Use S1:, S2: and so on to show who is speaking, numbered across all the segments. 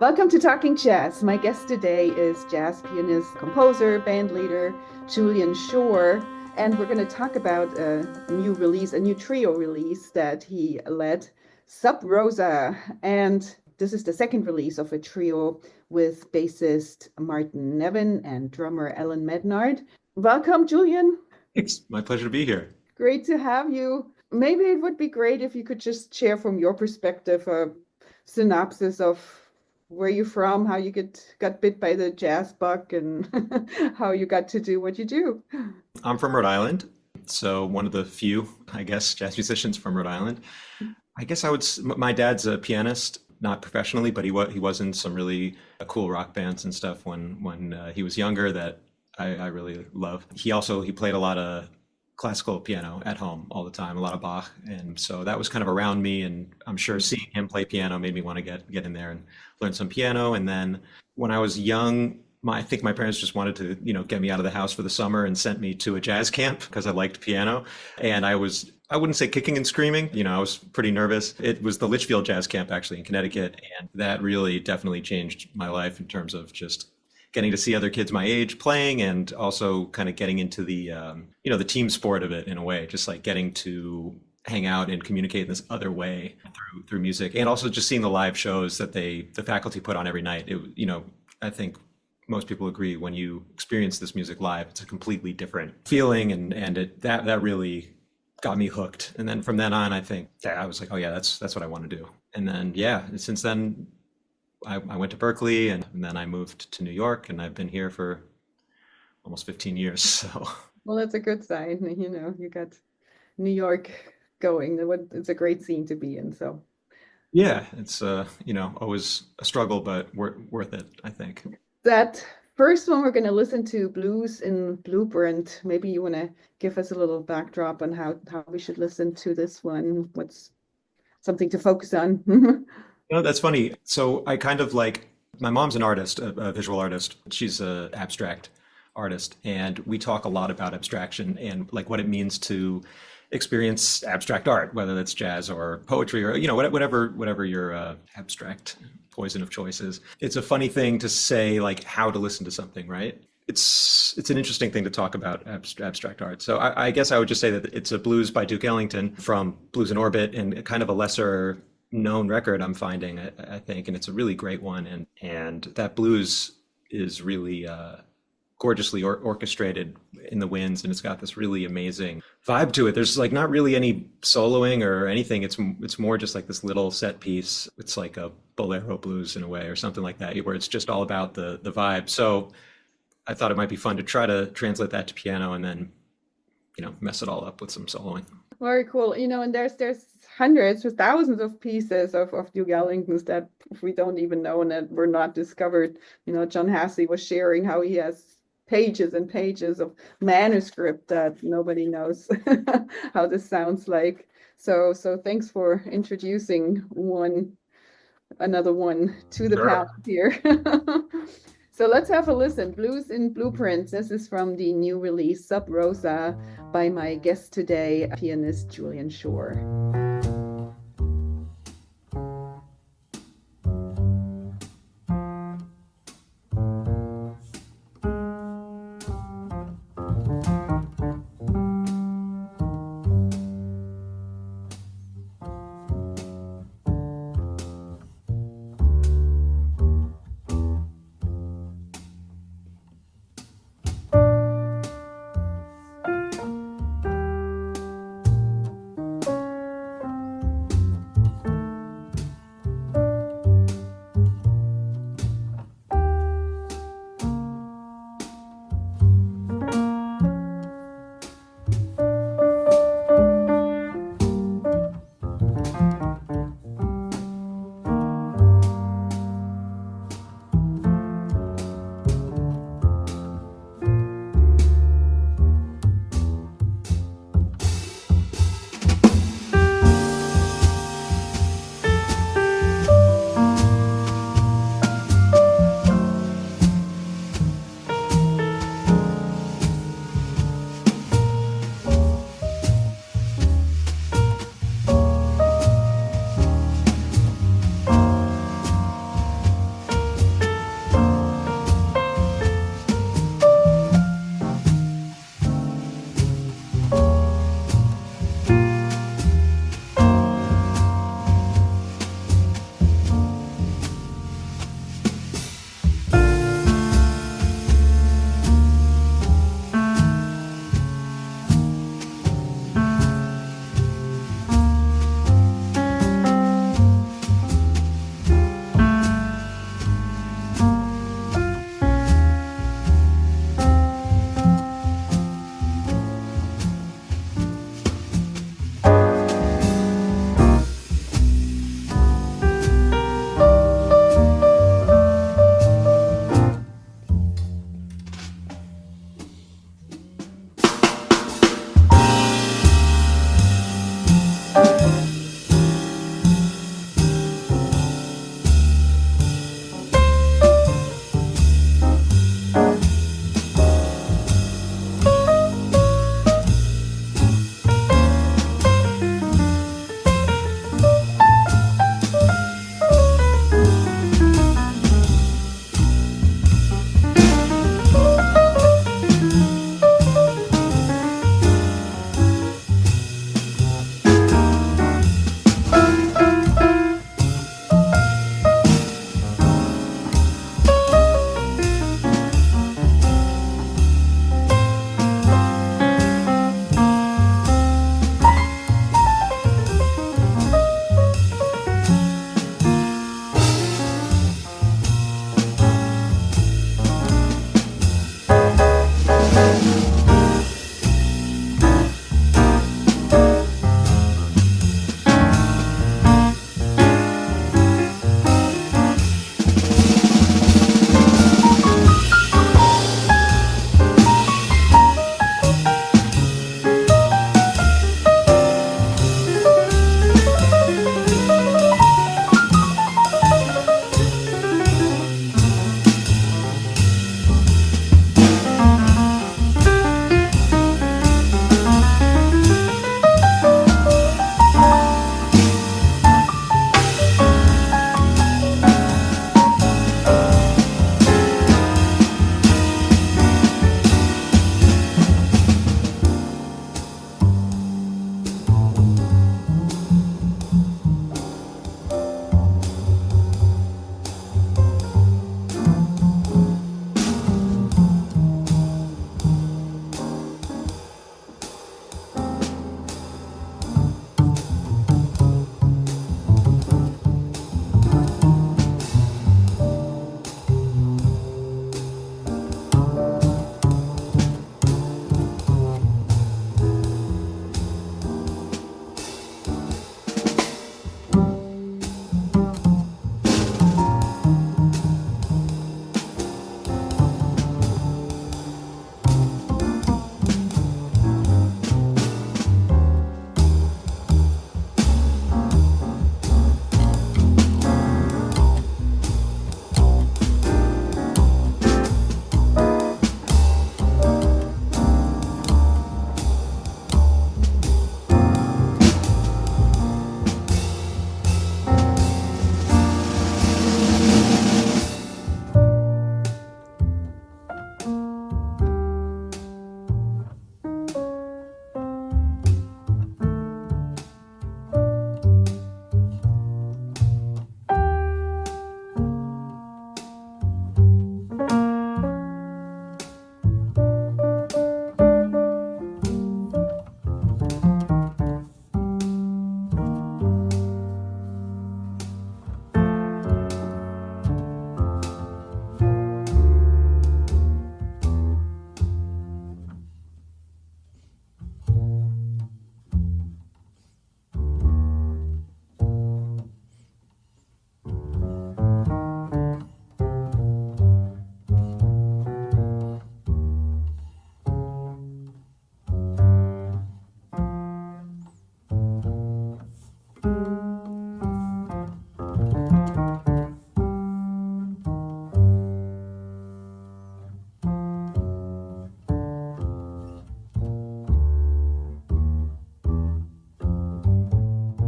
S1: Welcome to Talking Jazz. My guest today is jazz pianist, composer, band leader Julian Shore, and we're going to talk about a new release, a new trio release that he led, Sub Rosa. And this is the second release of a trio with bassist Martin Nevin and drummer Ellen Mednard. Welcome, Julian.
S2: It's my pleasure to be here.
S1: Great to have you. Maybe it would be great if you could just share from your perspective a synopsis of where you're from, how you got bit by the jazz bug, and how you got to do what you do.
S2: I'm from Rhode Island, so one of the few, I guess, jazz musicians from Rhode Island. I guess my dad's a pianist, not professionally, but he was in some really cool rock bands and stuff when he was younger that I really love. He played a lot of classical piano at home all the time, a lot of Bach. And so that was kind of around me. And I'm sure seeing him play piano made me want to get in there and learn some piano. And then when I was young, I think my parents just wanted to, get me out of the house for the summer and sent me to a jazz camp because I liked piano. And I wouldn't say kicking and screaming, I was pretty nervous. It was the Litchfield Jazz Camp actually in Connecticut. And that really definitely changed my life in terms of just getting to see other kids my age playing and also kind of getting into the team sport of it in a way, just like getting to hang out and communicate in this other way through music, and also just seeing the live shows that the faculty put on every night. I think most people agree when you experience this music live, it's a completely different feeling, and that really got me hooked. And then from then on, I think I was like, oh yeah, that's what I want to do. And then since then I went to Berkeley and then I moved to New York, and I've been here for almost 15 years. So,
S1: well, that's a good sign. You got New York going. It's a great scene to be in. So,
S2: yeah, it's always a struggle, but worth it, I think.
S1: That first one we're going to listen to, Blues in Blueprint. Maybe you want to give us a little backdrop on how we should listen to this one. What's something to focus on?
S2: That's funny. So I kind of my mom's an artist, a visual artist. She's an abstract artist. And we talk a lot about abstraction and like what it means to experience abstract art, whether that's jazz or poetry or, whatever your abstract poison of choice is. It's a funny thing to say, like how to listen to something, right? It's an interesting thing to talk about abstract art. So I guess I would just say that it's a blues by Duke Ellington from Blues in Orbit, and kind of a lesser known record I'm finding, I think, and it's a really great one. And that blues is really gorgeously orchestrated in the winds, and it's got this really amazing vibe to it. There's like not really any soloing or anything. It's more just like this little set piece. It's like a bolero blues in a way or something like that, where it's just all about the vibe. So I thought it might be fun to try to translate that to piano and then mess it all up with some soloing.
S1: Very cool. And there's hundreds or thousands of pieces of Duke Ellington's that we don't even know and that were not discovered. John Hassey was sharing how he has pages and pages of manuscript that nobody knows how this sounds like. So thanks for introducing another one to the panel here. So let's have a listen. Blues in Blueprints. This is from the new release, Sub Rosa, by my guest today, pianist Julian Shore.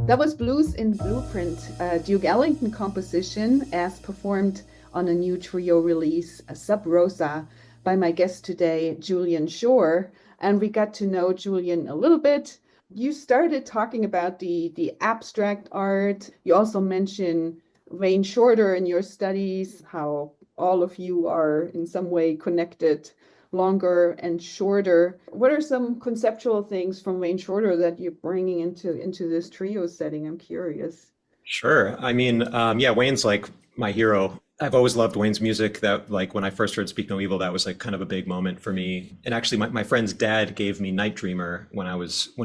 S1: That was Blues in Blueprint, a Duke Ellington composition as performed on a new trio release, Sub Rosa, by my guest today, Julian Shore. And we got to know Julian a little bit. You started talking about the abstract art. You also mentioned Wayne Shorter in your studies, how all of you are in some way connected, longer and shorter. What are some conceptual things from Wayne Shorter that you're bringing into this trio setting? I'm curious.
S2: Sure. I mean, yeah, Wayne's like my hero. I've always loved Wayne's music. That like when I first heard Speak No Evil, that was like kind of a big moment for me. And actually, my friend's dad gave me Night Dreamer when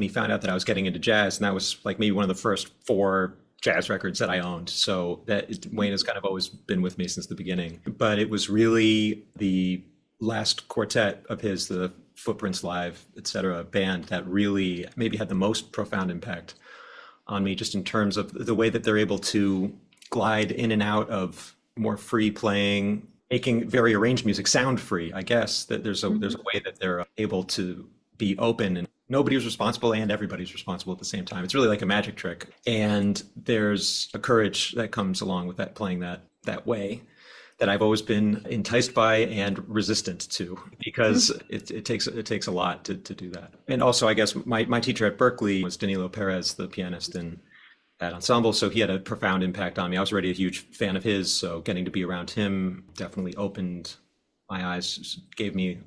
S2: he found out that I was getting into jazz, and that was like maybe one of the first four jazz records that I owned. So Wayne has kind of always been with me since the beginning. But it was really the last quartet of his, the Footprints Live, etc. band that really maybe had the most profound impact on me, just in terms of the way that they're able to glide in and out of more free playing, making very arranged music sound free. I guess that there's a way that they're able to be open and nobody's responsible and everybody's responsible at the same time. It's really like a magic trick. And there's a courage that comes along with that, playing that way, that I've always been enticed by and resistant to, because it takes a lot to do that. And also, I guess my teacher at Berkeley was Danilo Perez, the pianist in that ensemble. So he had a profound impact on me. I was already a huge fan of his, so getting to be around him definitely opened my eyes, gave me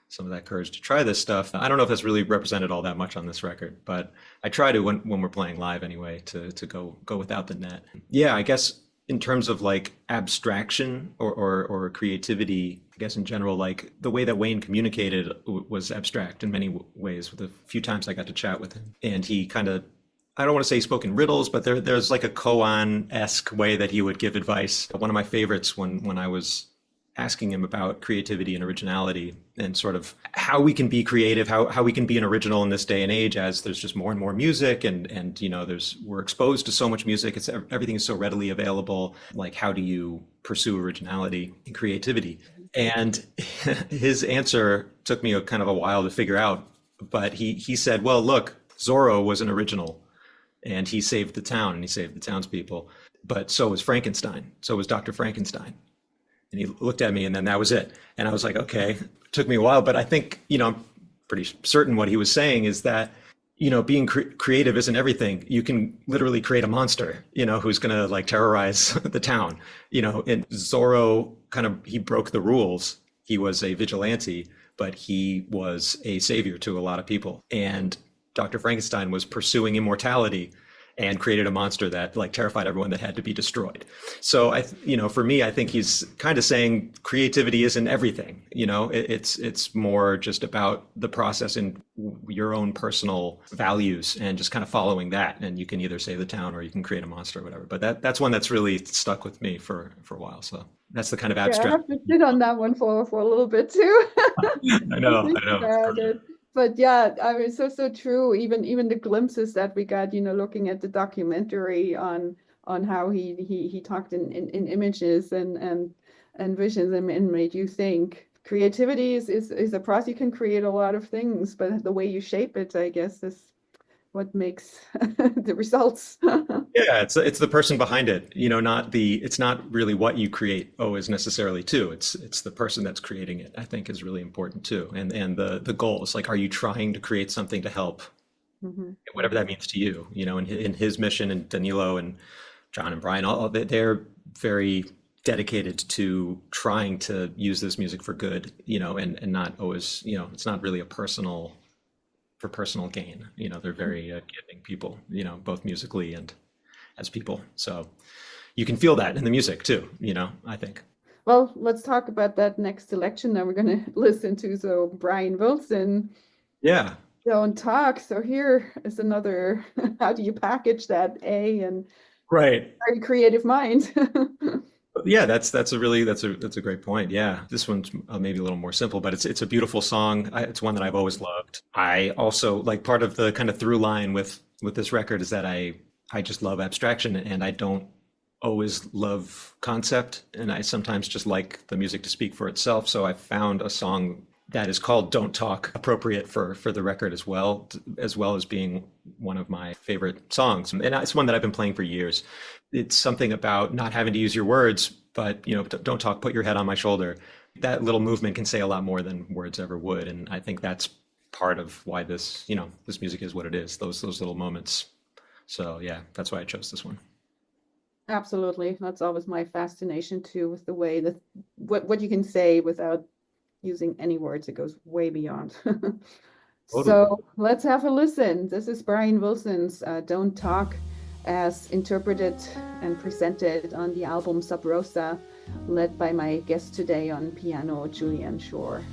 S2: some of that courage to try this stuff. I don't know if that's really represented all that much on this record, but I try to when we're playing live anyway to go without the net. Yeah, I guess in terms of like abstraction or creativity, I guess in general, like the way that Wayne communicated was abstract in many ways. With the few times I got to chat with him, and he kind of, I don't want to say he spoke in riddles, but there's like a koan-esque way that he would give advice. One of my favorites when I was asking him about creativity and originality and sort of how we can be creative, how we can be an original in this day and age, as there's just more and more music and you know, we're exposed to so much music. Everything is so readily available. Like, how do you pursue originality and creativity? And his answer took me kind of a while to figure out, but he said, well, look, Zorro was an original and he saved the town and he saved the townspeople, but so was Frankenstein. So was Dr. Frankenstein. And he looked at me and then that was it. And I was like, okay, it took me a while, but I think, you know, I'm pretty certain what he was saying is that, you know, being creative isn't everything. You can literally create a monster, you know, who's going to like terrorize the town, you know. And Zorro he broke the rules. He was a vigilante, but he was a savior to a lot of people. And Dr. Frankenstein was pursuing immortality and created a monster that like terrified everyone, that had to be destroyed. So you know, for me, I think he's kind of saying creativity isn't everything. You know, it's more just about the process and your own personal values and just kind of following that. And you can either save the town or you can create a monster or whatever. But that's one that's really stuck with me for a while. So that's the kind of abstract.
S1: Yeah, I have to sit on that one for a little bit too.
S2: I know.
S1: But yeah, I mean, so true. Even the glimpses that we got, you know, looking at the documentary on how he talked in images and visions and made you think. Creativity is a process. You can create a lot of things, but the way you shape it, I guess, is what makes the results.
S2: Yeah, it's the person behind it, you know, it's not really what you create always necessarily too. It's the person that's creating it, I think, is really important too. And the goals, like, are you trying to create something to help, whatever that means to you, you know, in his mission, and Danilo and John and Brian, they're very dedicated to trying to use this music for good, you know, and not always, you know, it's not really for personal gain. You know, they're very giving people, you know, both musically and as people. So you can feel that in the music too, you know, I think.
S1: Well, let's talk about that next selection that we're going to listen to. So Brian Wilson.
S2: Yeah.
S1: Don't talk. So here is another, how do you package that and
S2: right.
S1: Very creative mind.
S2: Yeah, that's a great point. Yeah, this one's maybe a little more simple, but it's a beautiful song. It's one that I've always loved. I also like, part of the kind of through line with this record is that I just love abstraction, and I don't always love concept, and I sometimes just like the music to speak for itself. So I found a song that is called Don't Talk, appropriate for the record as well as being one of my favorite songs. And it's one that I've been playing for years. It's something about not having to use your words, but don't talk, put your head on my shoulder. That little movement can say a lot more than words ever would. And I think that's part of why this music is what it is, those little moments. So yeah, that's why I chose this one.
S1: Absolutely. That's always my fascination too, with the way that what you can say without using any words. It goes way beyond.
S2: Totally.
S1: So let's have a listen. This is Brian Wilson's Don't Talk, as interpreted and presented on the album Sub Rosa, led by my guest today on piano, Julian Shore.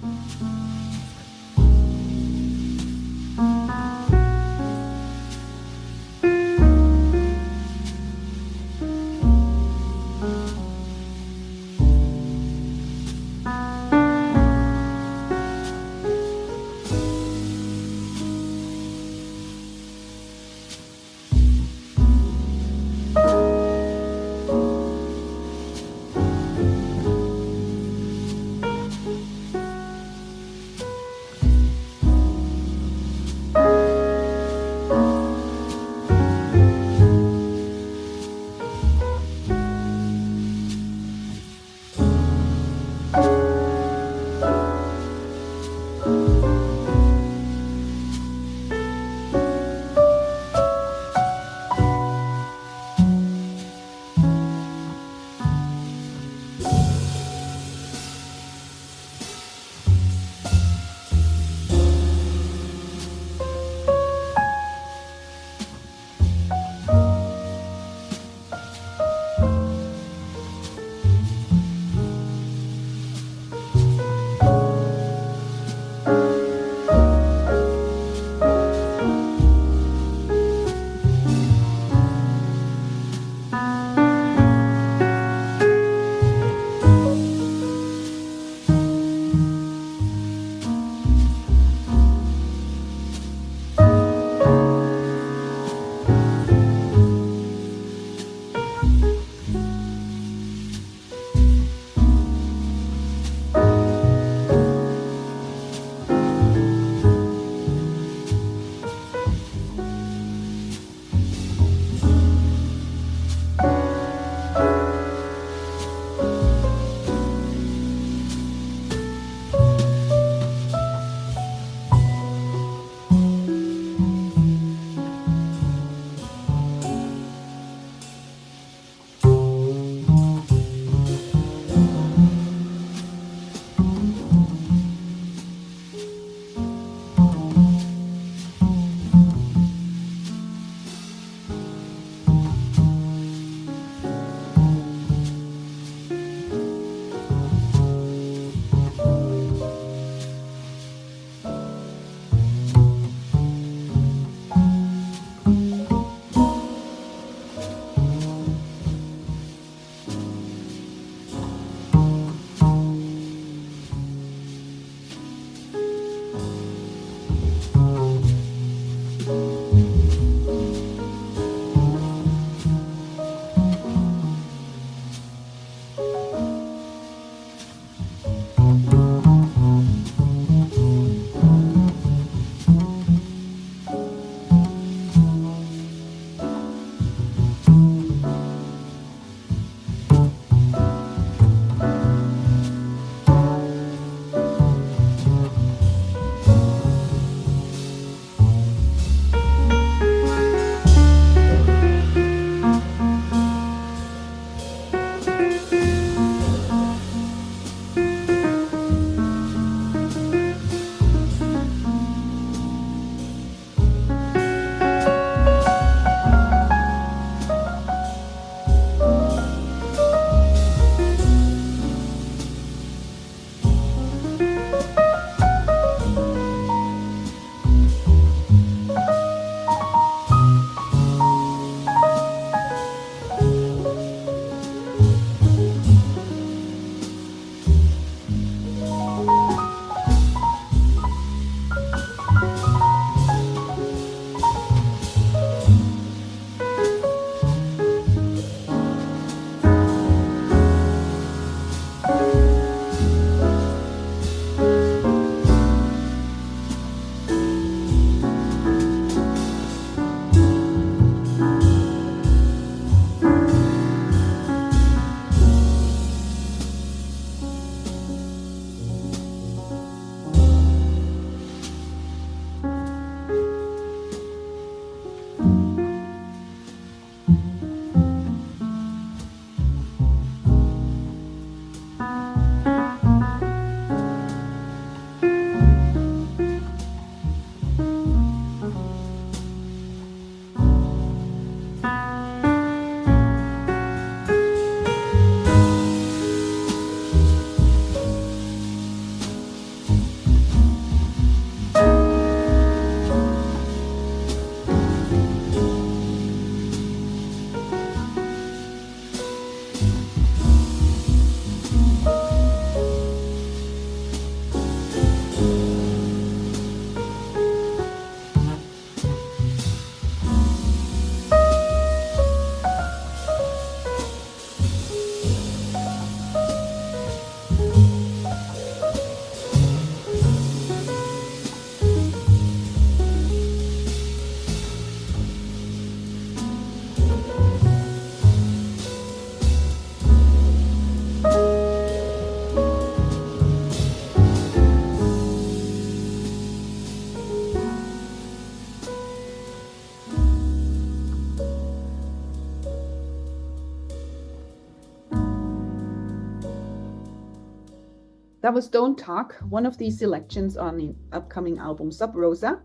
S1: That was Don't Talk, one of the selections on the upcoming album Sub Rosa.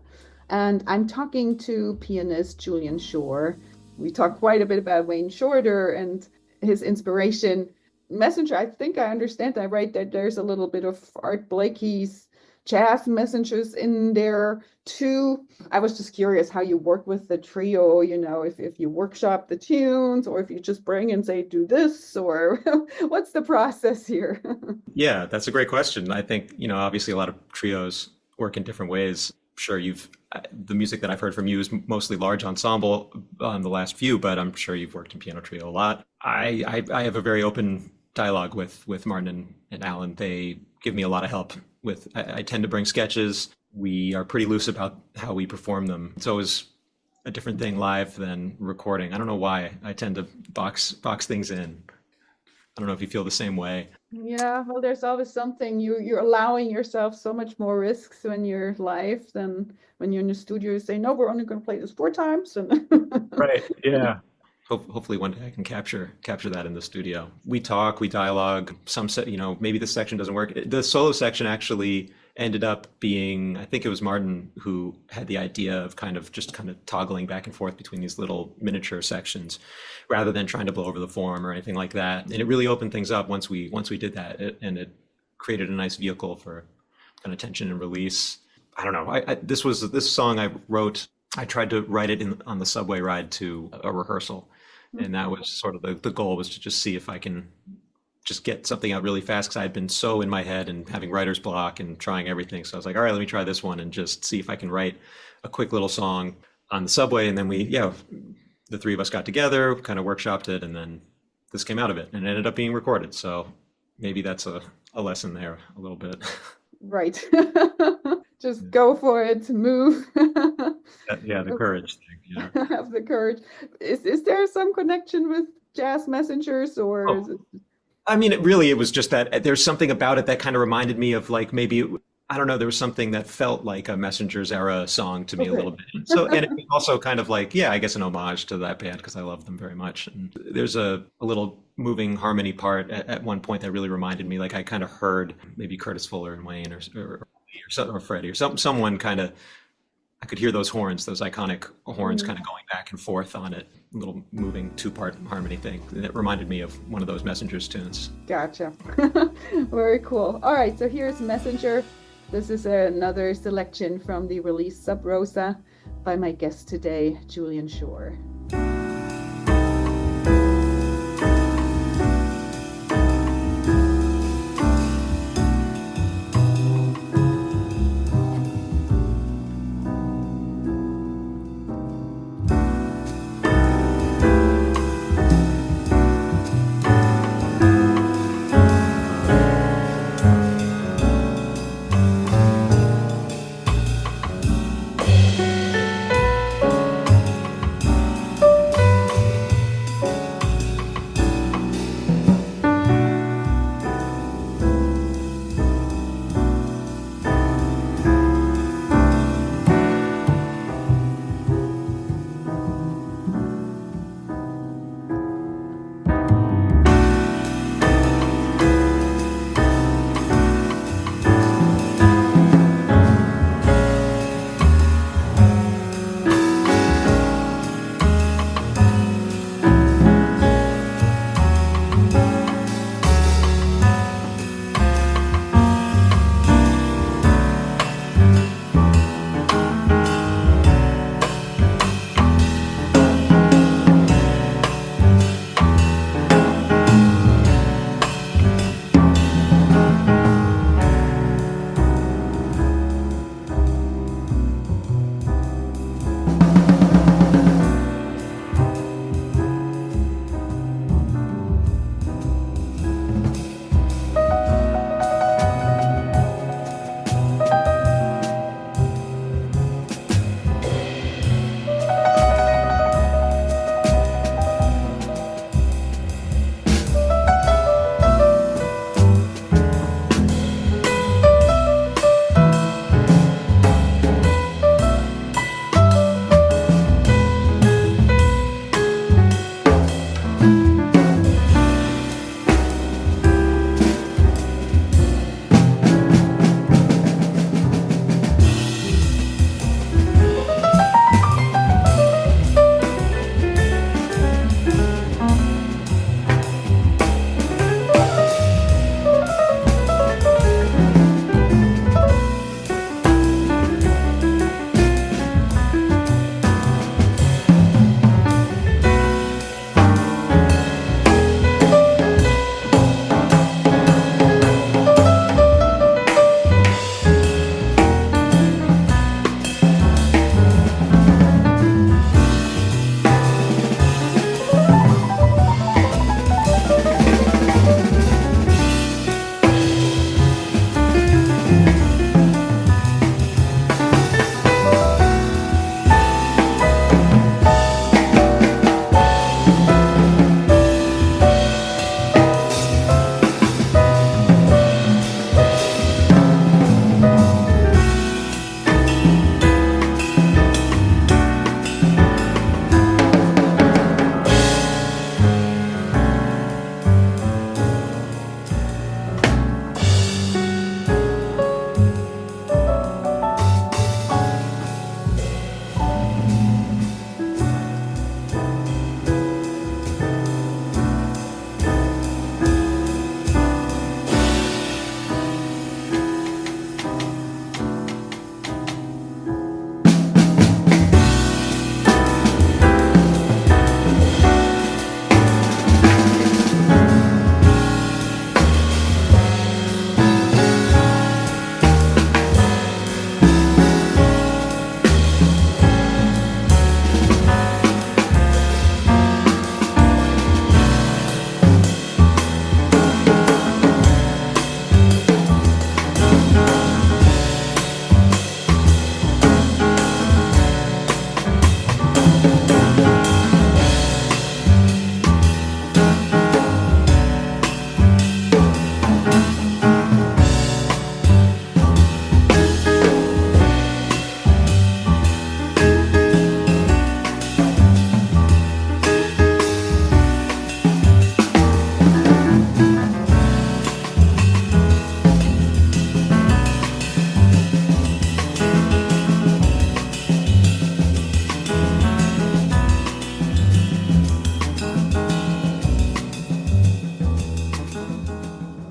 S1: And I'm talking to pianist Julian Shore. We talked quite a bit about Wayne Shorter and his inspiration. Messenger, I think I understand that right, that there's a little bit of Art Blakey's jazz messengers in there too. I was just curious how you work with the trio, if you workshop the tunes or if you just bring and say, do this, or what's the process here?
S2: Yeah, that's a great question. I think, obviously a lot of trios work in different ways. Sure, the music that I've heard from you is mostly large ensemble on the last few, but I'm sure you've worked in piano trio a lot. I have a very open dialogue with Martin and Alan. They give me a lot of help with, I tend to bring sketches. We are pretty loose about how we perform them. It's always a different thing live than recording. I don't know why I tend to box things in. I don't know if you feel the same way.
S1: Yeah, well, there's always something. You're allowing yourself so much more risks when you're live than when you're in the studio. You say, no, we're only going to play this 4 times.
S2: Right. Yeah. Hopefully one day I can capture that in the studio. We talk, we dialogue. Maybe this section doesn't work. The solo section actually ended up being, I think it was Martin who had the idea of kind of toggling back and forth between these little miniature sections rather than trying to blow over the form or anything like that. And it really opened things up once we did that, and it created a nice vehicle for kind of tension and release. I don't know. This song I wrote. I tried to write it on the subway ride to a rehearsal, and that was sort of the goal, was to just see if I can just get something out really fast, because I had been so in my head and having writer's block and trying everything. So I was like, all right, let me try this one and just see if I can write a quick little song on the subway. And then the three of us got together, kind of workshopped it, and then this came out of it, and it ended up being recorded. So maybe that's a lesson there a little bit.
S1: Right. Just go for it, move.
S2: Yeah, the courage thing. Yeah.
S1: Have the courage. Is there some connection with jazz messengers, or is it...
S2: I mean, it was just that there's something about it that kind of reminded me of, like, maybe, I don't know, there was something that felt like a Messengers era song to me a little bit. So, and it was also kind of like, I guess an homage to that band, because I love them very much. And there's a little moving harmony part at one point that really reminded me, like, I kind of heard maybe Curtis Fuller and Wayne or Freddie or someone kind of, I could hear those horns, those iconic horns kind of going back and forth on it, a little moving 2-part harmony thing. And it reminded me of one of those Messengers tunes.
S1: Gotcha. Very cool. All right, so here's Messenger. This is another selection from the release Sub Rosa by my guest today, Julian Shore.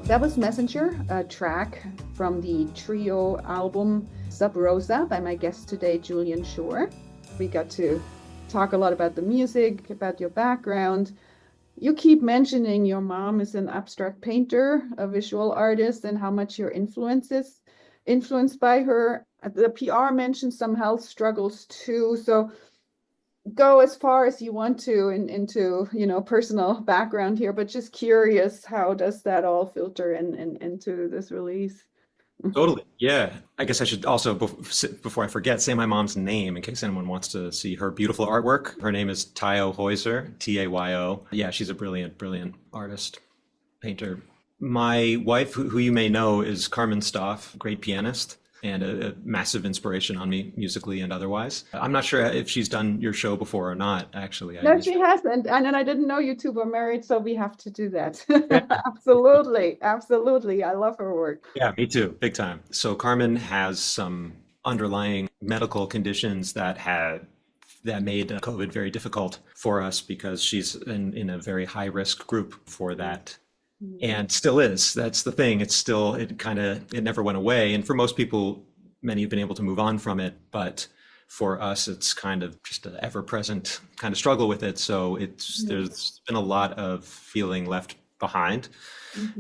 S1: That was Messenger, a track from the trio album Sub Rosa by my guest today, Julian Shore. We got to talk a lot about the music, about your background. You keep mentioning your mom is an abstract painter, a visual artist, and how much your influence is influenced by her. The PR mentioned some health struggles too. So go as far as you want to into personal background here, but just curious, how does that all filter into this release?
S2: Totally. Yeah. I guess I should also, before I forget, say my mom's name in case anyone wants to see her beautiful artwork. Her name is Tayo Heuser, Tayo. Yeah, she's a brilliant, brilliant artist, painter. My wife, who you may know, is Carmen Stoff, great pianist and a massive inspiration on me musically and otherwise. I'm not sure if she's done your show before or not, actually.
S1: No, she hasn't. And then I didn't know you two were married, so we have to do that.
S2: Yeah.
S1: Absolutely. Absolutely. I love her work.
S2: Yeah, me too, big time. So Carmen has some underlying medical conditions that made COVID very difficult for us because she's in a very high risk group for that. And still is. That's the thing. It never went away. And for most people, many have been able to move on from it. But for us, it's kind of just an ever-present kind of struggle with it. So there's been a lot of feeling left behind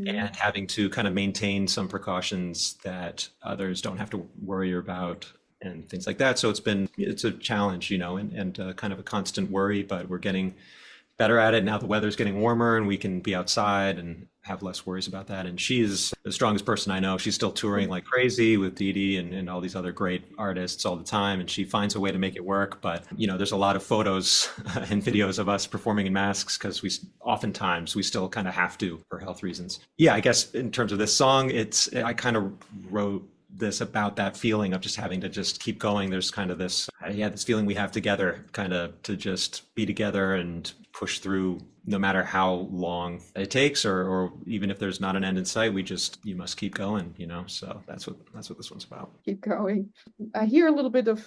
S2: and having to kind of maintain some precautions that others don't have to worry about and things like that. So it's a challenge, and kind of a constant worry, but we're getting better at it. Now the weather's getting warmer and we can be outside and have less worries about that. And she's the strongest person I know. She's still touring like crazy with Dee Dee and all these other great artists all the time. And she finds a way to make it work. But, there's a lot of photos and videos of us performing in masks because oftentimes we still kind of have to for health reasons. Yeah, I guess in terms of this song, I kind of wrote this about that feeling of just having to just keep going. There's kind of this feeling we have together, kind of to just be together and push through no matter how long it takes, or even if there's not an end in sight, you must keep going, so that's what this one's about.
S1: Keep going. I hear a little bit of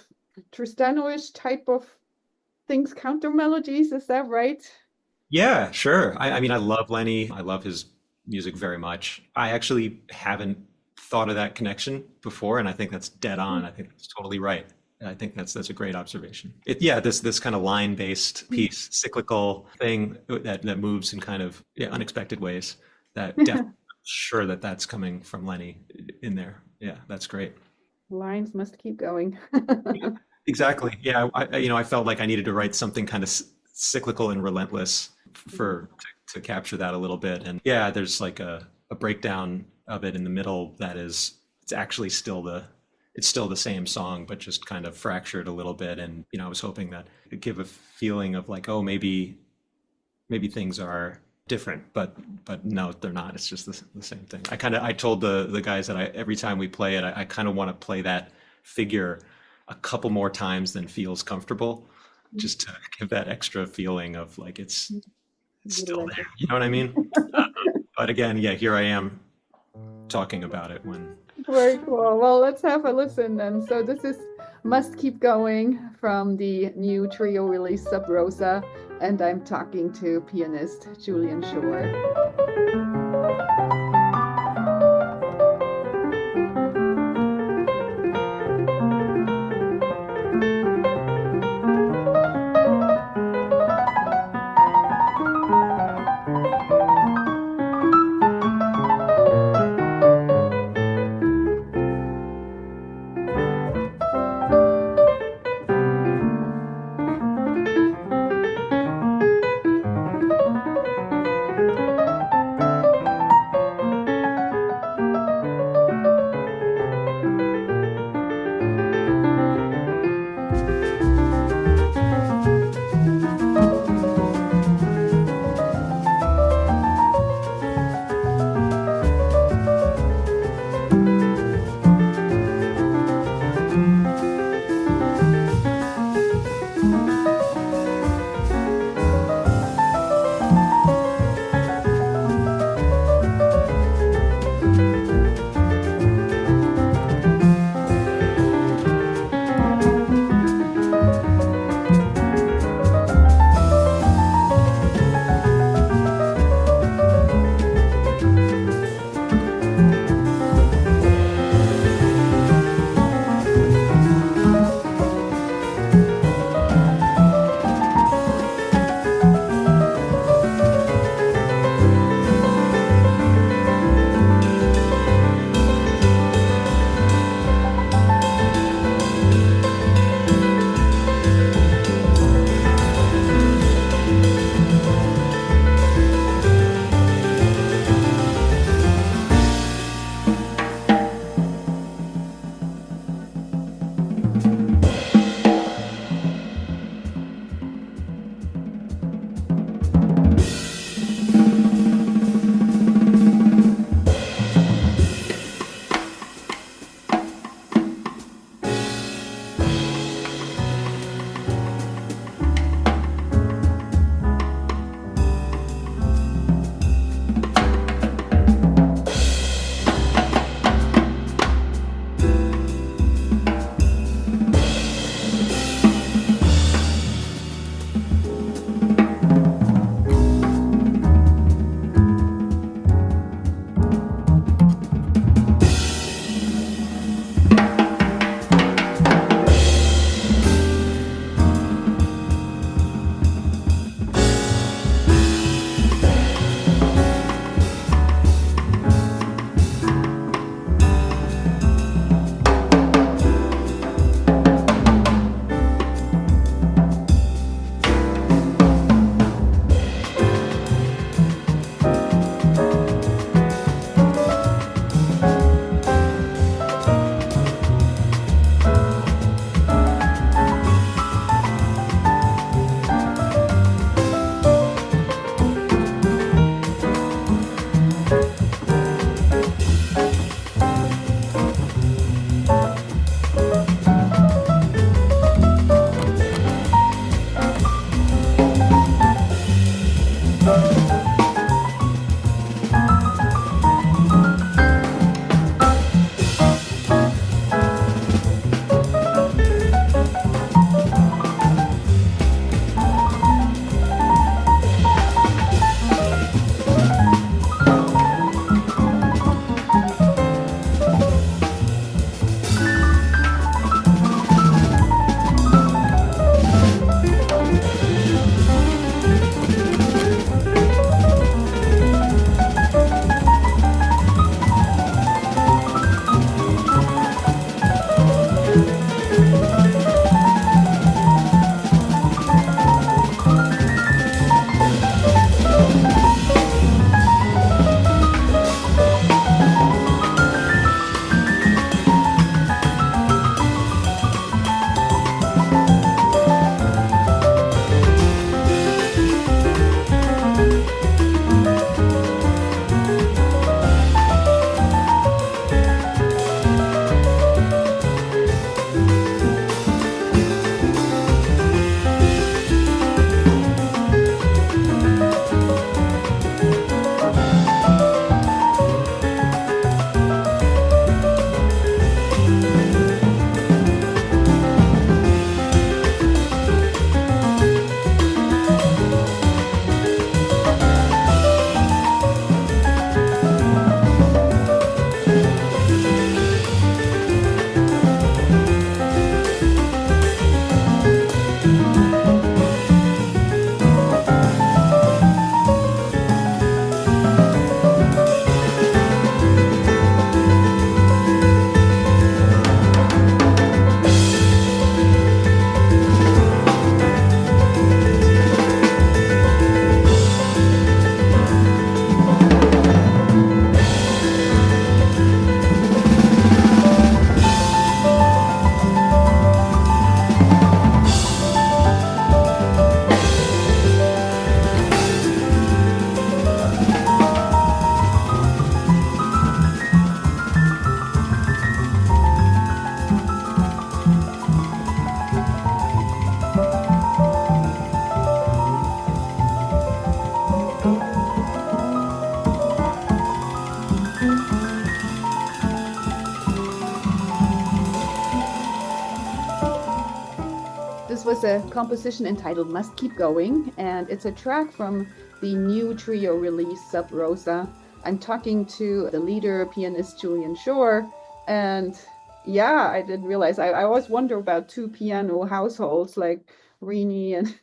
S1: Tristano-ish type of things, counter melodies, is that right?
S2: Yeah, sure. I mean, I love Lenny. I love his music very much. I actually haven't thought of that connection before, and I think that's dead on. I think that's totally right. I think that's a great observation. This kind of line-based piece, cyclical thing that moves in kind of unexpected ways. That definitely sure that's coming from Lenny in there. Yeah, that's great.
S1: Lines must keep going.
S2: Yeah, exactly. Yeah, I felt like I needed to write something kind of cyclical and relentless to capture that a little bit. And yeah, there's like a breakdown of it in the middle it's actually still the same song, but just kind of fractured a little bit. And I was hoping that it'd give a feeling of like, oh, maybe things are different, but no, they're not. It's just the same thing. I told the guys that every time we play it, I kind of want to play that figure a couple more times than feels comfortable, just to give that extra feeling of like it's still there. You know what I mean? But again, yeah, here I am talking about it when.
S1: Very cool. Well, let's have a listen then. So this is Must Keep Going from the new trio release Sub Rosa, and I'm talking to pianist Julian Shore. was a composition entitled Must Keep Going, and it's a track from the new trio release, Sub Rosa. I'm talking to the leader, pianist Julian Shore, and yeah, I didn't realize. I always wonder about two piano households like Rini and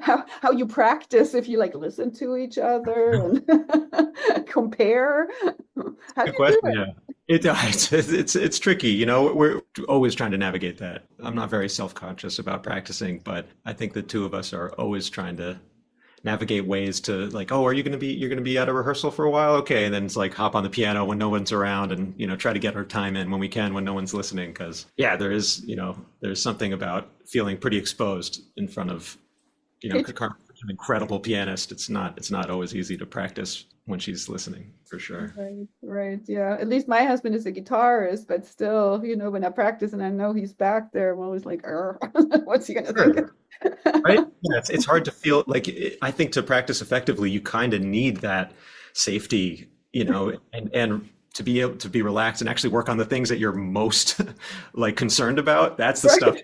S1: how you practice if you like listen to each other and compare. How do
S2: Good
S1: you do
S2: question.
S1: it?
S2: Yeah. It's tricky, you know. We're always trying to navigate that. I'm not very self-conscious about practicing, but I think the two of us are always trying to navigate ways to like, oh, are you going to be you're going to be at a rehearsal for a while? Okay, and then it's like hop on the piano when no one's around, and try to get our time in when we can when no one's listening. Because yeah, there's something about feeling pretty exposed in front of Carmen's an incredible pianist. It's not always easy to practice when she's listening, for sure.
S1: Right, right. Yeah. At least my husband is a guitarist, but still, when I practice and I know he's back there, I'm always like, what's he gonna think?
S2: Sure. Right? Yeah, it's hard to feel like I think to practice effectively, you kind of need that safety, and to be able to be relaxed and actually work on the things that you're most like concerned about. That's the
S1: Right.
S2: stuff.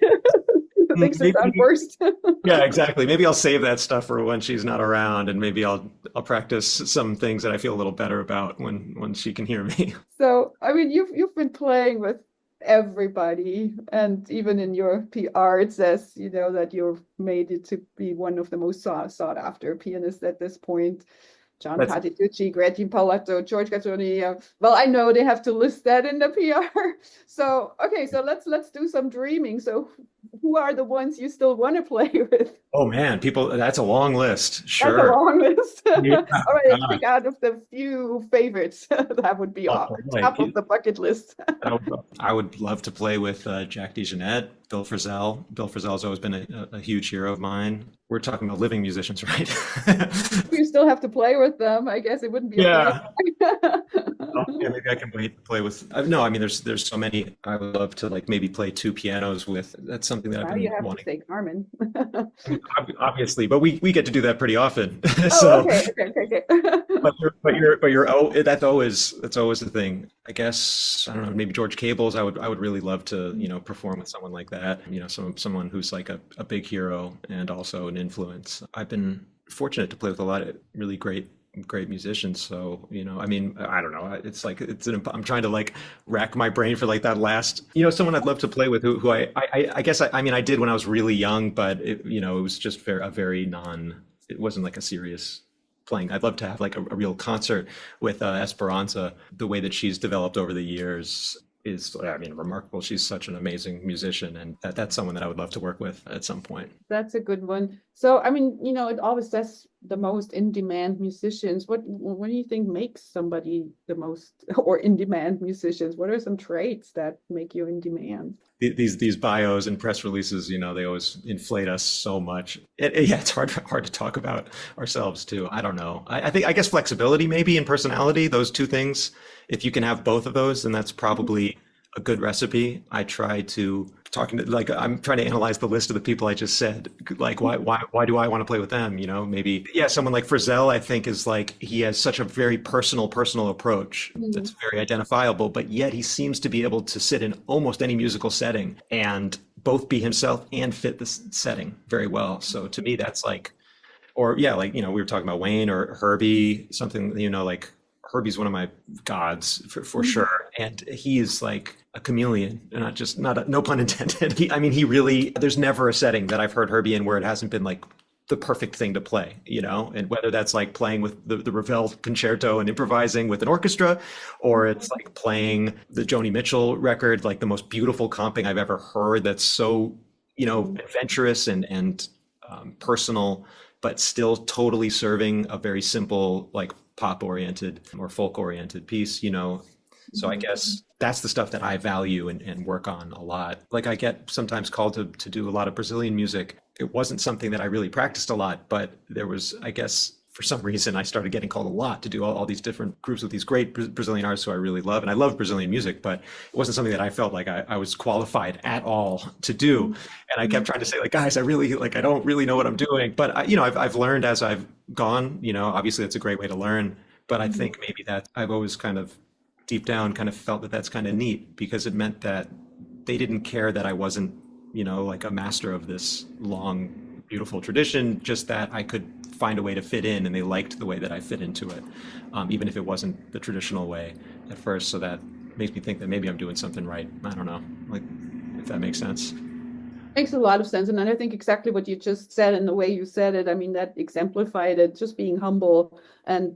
S1: The things that
S2: Maybe,
S1: sound worst.
S2: yeah, exactly. Maybe I'll save that stuff for when she's not around, and maybe I'll practice some things that I feel a little better about when she can hear me.
S1: So, I mean, you've been playing with everybody, and even in your PR, it says, that you've made it to be one of the most sought after pianists at this point. John
S2: That's
S1: Patitucci, Gretchen Paletto, George Gazzoni. Well, I know they have to list that in the PR. So, okay, so let's do some dreaming. So, who are the ones you still want to play with?
S2: Oh man, people, that's a long list.
S1: That's a
S2: Sure.
S1: long list.
S2: Yeah.
S1: All right, let's
S2: God.
S1: pick out of the few favorites. That would be
S2: Oh, boy.
S1: top of the bucket list.
S2: I would love to play with Jack DeJohnette, Bill Frisell. Bill Frisell's always been a huge hero of mine. We're talking about living musicians, right?
S1: You still have to play with them. I guess it wouldn't be a
S2: Yeah.
S1: playback.
S2: Oh, yeah, maybe I can play with. No, I mean, there's so many. I would love to like maybe play two pianos with. That's something that I've
S1: Now you
S2: been
S1: have to
S2: wanting.
S1: say Carmen.
S2: Obviously, but we get to do that pretty often.
S1: Oh,
S2: So,
S1: okay.
S2: but you're that's always the thing. I guess I don't know. Maybe George Cables. I would really love to perform with someone like that. Someone who's like a big hero and also an influence. I've been fortunate to play with a lot of really great musicians. So, I mean, I don't know. It's like I'm trying to like rack my brain for like that last, someone I'd love to play with who I guess I mean I did when I was really young, but it was just it wasn't like a serious playing. I'd love to have like a real concert with Esperanza. The way that she's developed over the years is, I mean, remarkable. She's such an amazing musician, and that's someone that I would love to work with at some point.
S1: That's a good one. So, I mean, it always says the most in-demand musicians. What do you think makes somebody the most or in-demand musicians? What are some traits that make you in demand?
S2: These bios and press releases, they always inflate us so much. Yeah, it's hard to talk about ourselves too. I don't know. I guess flexibility maybe and personality, those two things. If you can have both of those, then that's probably a good recipe. I try to I'm trying to analyze the list of the people I just said. Like, why do I want to play with them? Maybe, yeah, someone like Frizzell, I think is like, he has such a very personal approach that's very identifiable, but yet he seems to be able to sit in almost any musical setting and both be himself and fit the setting very well. So to me, that's like, or yeah, like, we were talking about Wayne or Herbie, something, like, Herbie's one of my gods for sure, and he is like a chameleon, no pun intended. He really. There's never a setting that I've heard Herbie in where it hasn't been like the perfect thing to play, and whether that's like playing with the Ravel concerto and improvising with an orchestra, or it's like playing the Joni Mitchell record, like the most beautiful comping I've ever heard. That's so adventurous and personal, but still totally serving a very simple like pop-oriented or folk-oriented piece, So I guess that's the stuff that I value and work on a lot. Like I get sometimes called to do a lot of Brazilian music. It wasn't something that I really practiced a lot, but there was, I guess, for some reason, I started getting called a lot to do all these different groups with these great Brazilian artists who I really love. And I love Brazilian music, but it wasn't something that I felt like I was qualified at all to do. And I kept trying to say, like, guys, I don't really know what I'm doing. But I've learned as I've gone, obviously that's a great way to learn. But I think maybe that I've always kind of deep down kind of felt that that's kind of neat, because it meant that they didn't care that I wasn't like a master of this long, beautiful tradition, just that I could find a way to fit in, and they liked the way that I fit into it, even if it wasn't the traditional way at first. So that makes me think that maybe I'm doing something right. I don't know, like if that makes sense.
S1: Makes a lot of sense. And I think exactly what you just said and the way you said it, I mean, that exemplified it, just being humble and,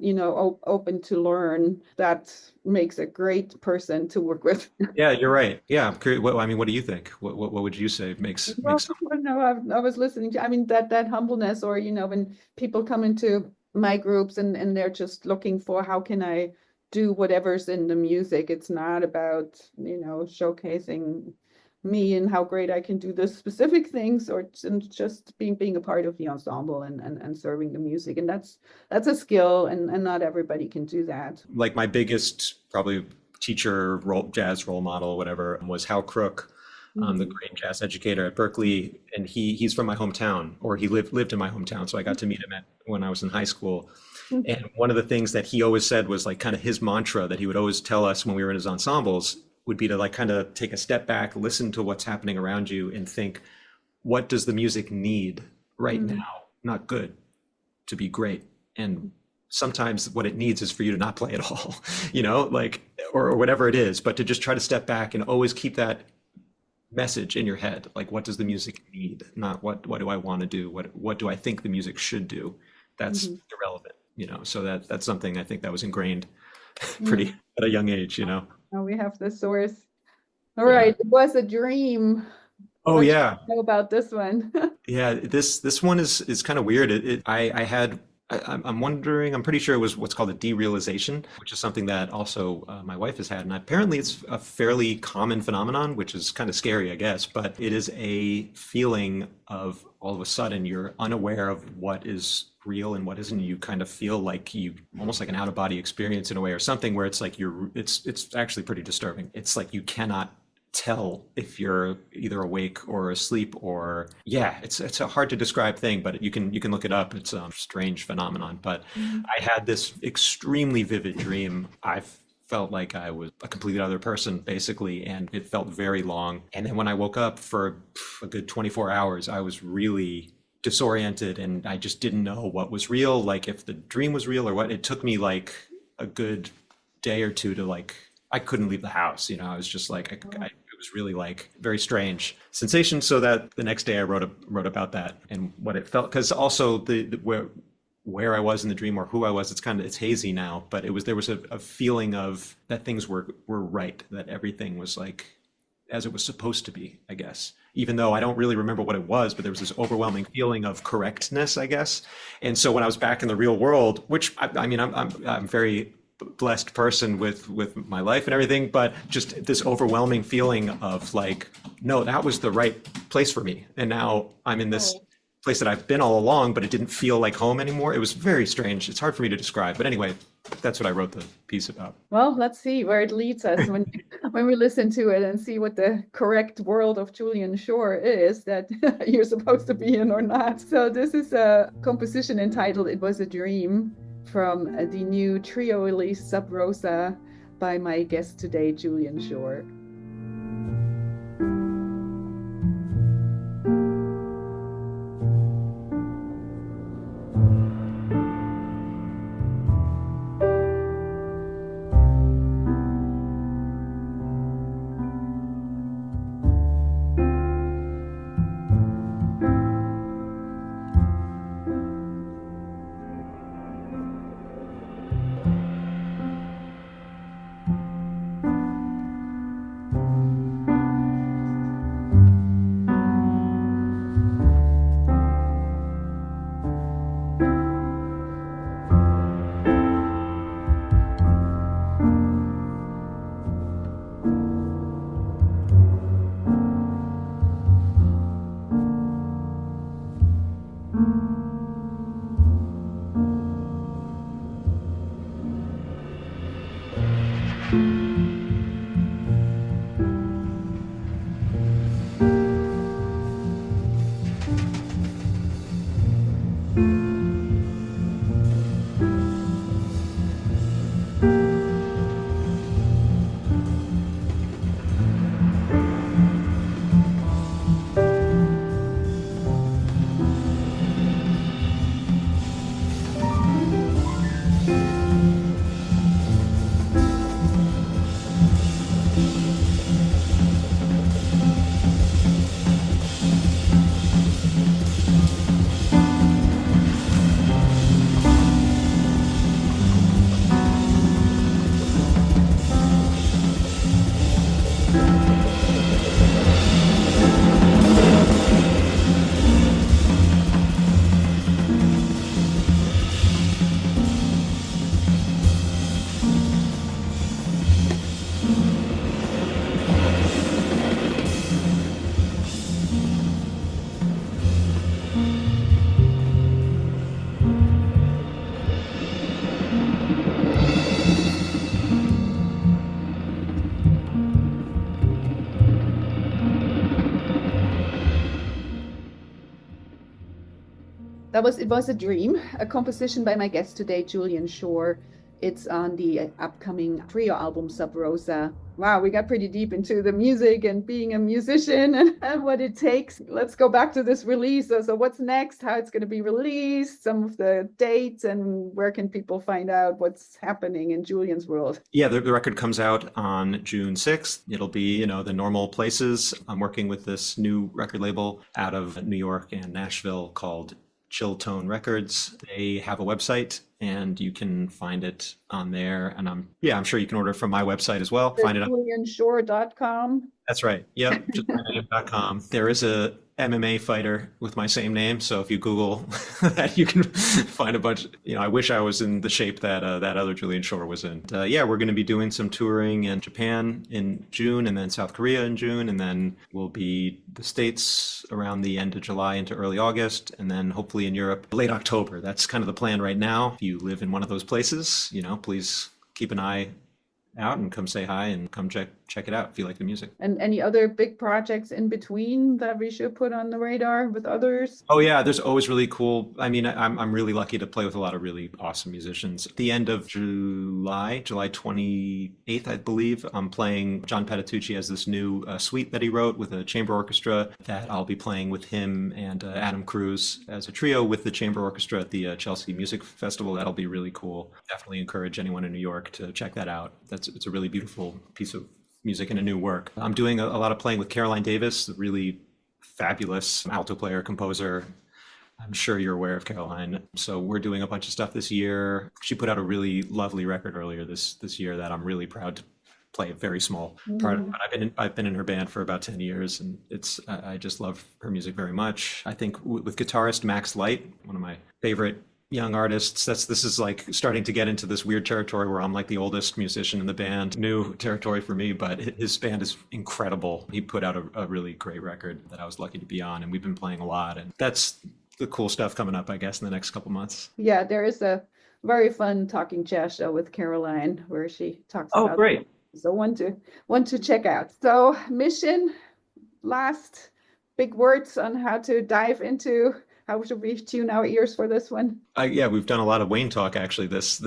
S1: open to learn. That makes a great person to work with.
S2: Yeah, you're right. Yeah, I'm curious. I mean, what do you think? What would you say
S1: Well,
S2: makes some?
S1: no, I was listening to, I mean, that humbleness, or, when people come into my groups and they're just looking for how can I do whatever's in the music. It's not about, showcasing me and how great I can do the specific things, or just being a part of the ensemble and serving the music. And that's a skill, and not everybody can do that.
S2: Like my biggest probably teacher jazz role model, whatever, was Hal Crook, the
S1: Mhm.
S2: great jazz educator at Berkeley, and he's from my hometown, or he lived in my hometown, so I got to meet him when I was in high school. And one of the things that he always said was like kind of his mantra that he would always tell us when we were in his ensembles would be to like kind of take a step back, listen to what's happening around you, and think, what does the music need right
S1: Mhm.
S2: now? Not good, to be great. And sometimes what it needs is for you to not play at all, like, or whatever it is, but to just try to step back and always keep that message in your head. Like, what does the music need? Not what do I want to do? What do I think the music should do? That's
S1: Mhm.
S2: irrelevant, So that's something I think that was ingrained pretty
S1: Mhm.
S2: at a young age,
S1: Now we have the source. All
S2: Yeah.
S1: right, it was a dream.
S2: Oh
S1: What should
S2: yeah.
S1: you know about this one?
S2: Yeah, this one is kind of weird. I had I'm wondering. I'm pretty sure it was what's called a derealization, which is something that also my wife has had, and apparently it's a fairly common phenomenon, which is kind of scary, I guess. But it is a feeling of all of a sudden you're unaware of what is real and what isn't. You kind of feel like you almost like an out of body experience in a way, or something where it's like it's actually pretty disturbing. It's like you cannot tell if you're either awake or asleep, or yeah, it's a hard to describe thing, but you can look it up. It's a strange phenomenon. But
S1: Mhm.
S2: I had this extremely vivid dream. I felt like I was a completely other person basically, and it felt very long. And then when I woke up for a good 24 hours, I was really disoriented, and I just didn't know what was real, like if the dream was real or what. It took me like a good day or two to like, I couldn't leave the house. I was just like, it was really like very strange sensation. So that the next day I wrote about that and what it felt, because also the where I was in the dream or who I was, it's hazy now, but there was a feeling of that things were right, that everything was like as it was supposed to be, I guess. Even though I don't really remember what it was, but there was this overwhelming feeling of correctness, I guess. And so when I was back in the real world, which I mean, I'm very blessed person with my life and everything, but just this overwhelming feeling of like, no, that was the right place for me, and now I'm in this
S1: Oh,
S2: place that I've been all along, but it didn't feel like home anymore. It was very strange. It's hard for me to describe, but anyway, that's what I wrote the piece about.
S1: well, let's see where it leads us when when we listen to it and see what the correct world of Julian Shore is that you're supposed to be in or not. So this is a composition entitled "It Was a Dream" from the new trio release Sub Rosa by my guest today, Julian Shore. It was a dream, a composition by my guest today, Julian Shore. It's on the upcoming trio album Sub Rosa. Wow, we got pretty deep into the music and being a musician and what it takes. Let's go back to this release. So what's next, how it's going to be released, some of the dates, and where can people find out what's happening in Julian's world?
S2: Yeah, the record comes out on June 6th. It'll be, the normal places. I'm working with this new record label out of New York and Nashville called Chill Tone Records. They have a website and you can find it on there. And I'm sure you can order from my website as well. Find it on
S1: julianshore.com.
S2: That's right. Yep. Just .com. There is a MMA fighter with my same name. So if you Google that, you can find a bunch. I wish I was in the shape that that other Julian Shore was in. Yeah, we're going to be doing some touring in Japan in June, and then South Korea in June, and then we'll be the States around the end of July into early August, and then hopefully in Europe late October. That's kind of the plan right now. If you live in one of those places, please keep an eye out and come say hi and come check it out if you like the music.
S1: And any other big projects in between that we should put on the radar with others?
S2: Oh yeah, there's always really cool. I mean, I'm really lucky to play with a lot of really awesome musicians. At the end of July 28th, I believe, I'm playing. John Patitucci has this new suite that he wrote with a chamber orchestra that I'll be playing with him and Adam Cruz as a trio with the chamber orchestra at the Chelsea Music Festival. That'll be really cool. Definitely encourage anyone in New York to check that out. It's a really beautiful piece of music and a new work. I'm doing a lot of playing with Caroline Davis, the really fabulous alto player, composer. I'm sure you're aware of Caroline. So we're doing a bunch of stuff this year. She put out a really lovely record earlier this year that I'm really proud to play a very small part of. But I've been in her band for about 10 years, and I just love her music very much. I think with guitarist Max Light, one of my favorite young artists, this is like starting to get into this weird territory where I'm like the oldest musician in the band. New territory for me, but his band is incredible. He put out a really great record that I was lucky to be on, and we've been playing a lot, and that's the cool stuff coming up, I guess, in the next couple months.
S1: Yeah, there is a very fun talking jazz show with Caroline where she talks about
S2: great.
S1: So one to check out. So Mission, last big words on how to dive into. How should we tune our ears for this one?
S2: Yeah, we've done a lot of Wayne talk, actually, this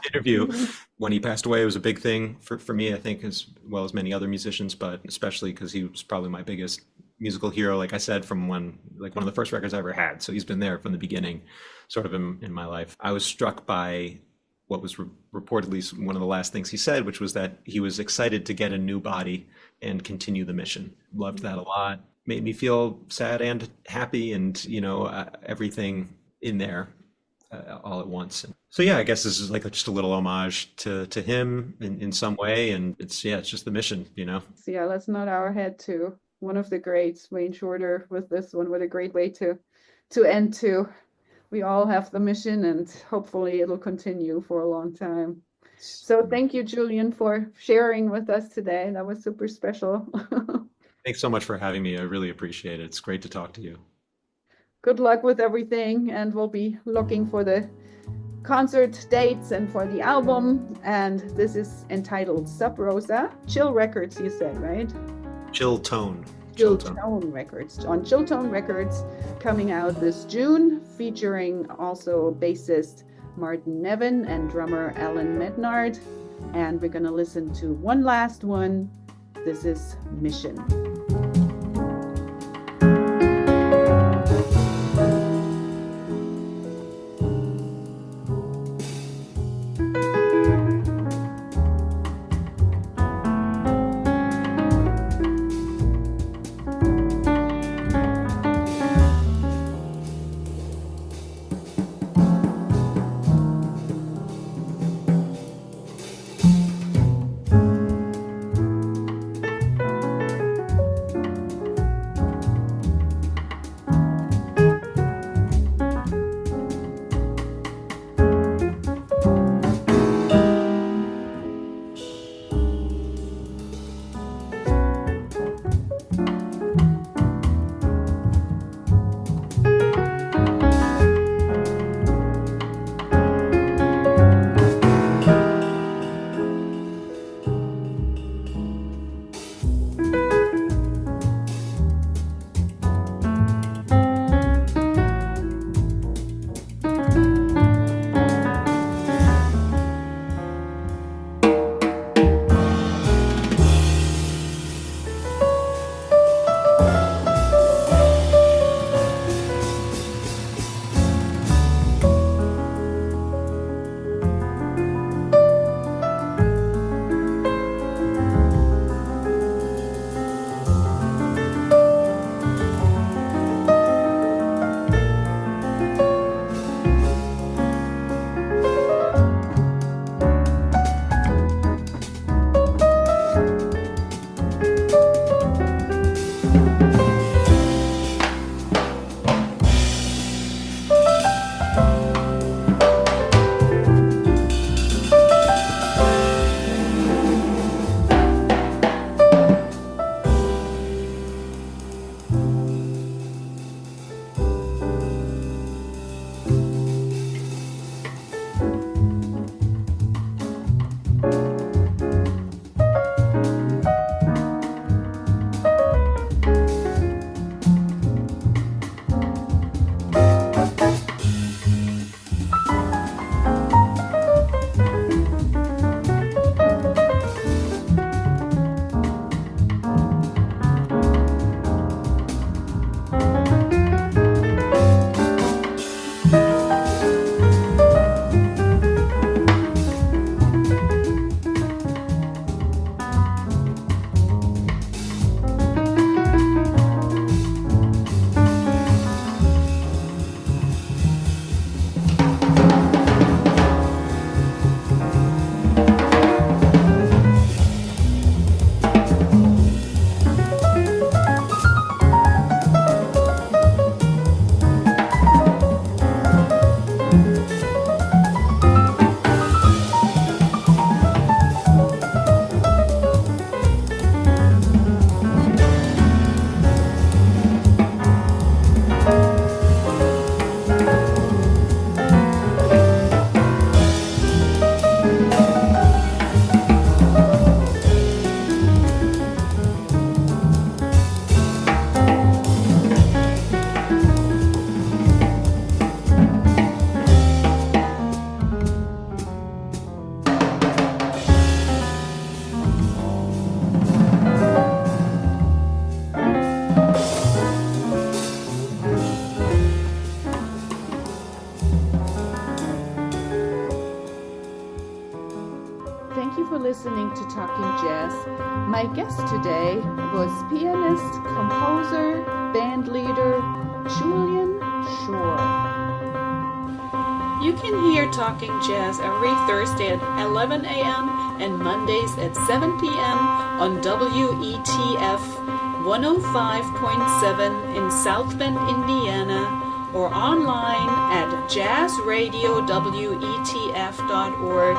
S2: interview. When he passed away, it was a big thing for me, I think, as well as many other musicians, but especially because he was probably my biggest musical hero, like I said, from one of the first records I ever had. So he's been there from the beginning, sort of in my life. I was struck by what was reportedly one of the last things he said, which was that he was excited to get a new body and continue the mission. Loved that a lot. Made me feel sad and happy, and everything in there all at once. So yeah, I guess this is like just a little homage to him in some way, and it's just the mission,
S1: So yeah, let's nod our head to one of the greats, Wayne Shorter, with this one. What a great way to end to. We all have the mission, and hopefully it'll continue for a long time. So thank you, Julian, for sharing with us today. That was super special.
S2: Thanks so much for having me. I really appreciate it. It's great to talk to you.
S1: Good luck with everything, and we'll be looking for the concert dates and for the album. And this is entitled Sub Rosa. Chill Records, you said, right?
S2: Chill Tone.
S1: Chill Tone Records. On Chill Tone Records, coming out this June, featuring also bassist Martin Nevin and drummer Alan Mednard. And we're going to listen to one last one. This is Mission. my guest today was pianist, composer, band leader Julian Shore.
S3: You can hear Talking Jazz every Thursday at 11 a.m. and Mondays at 7 p.m. on WETF 105.7 in South Bend, Indiana, or online at jazzradiowetf.org,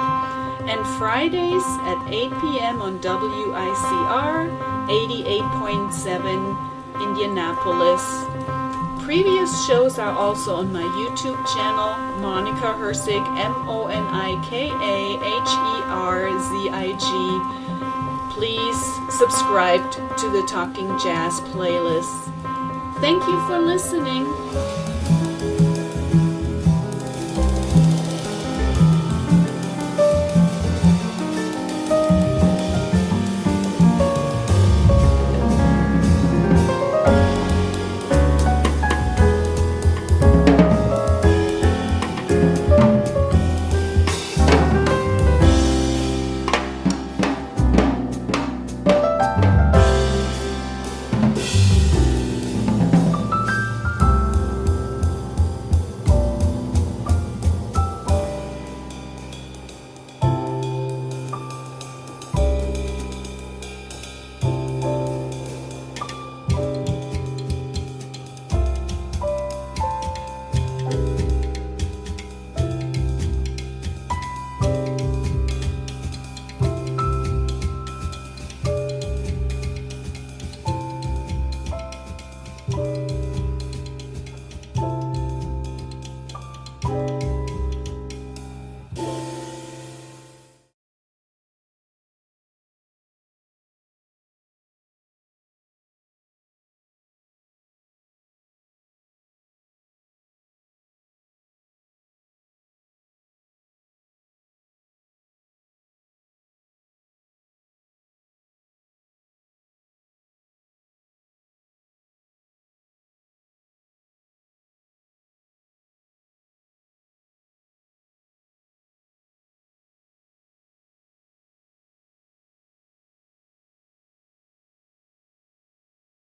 S3: and Fridays at 8 p.m. on WICR 88.7 Indianapolis. Previous shows are also on my YouTube channel, Monica Herzig, MonikaHerzig. Please subscribe to the Talking Jazz playlist. Thank you for listening.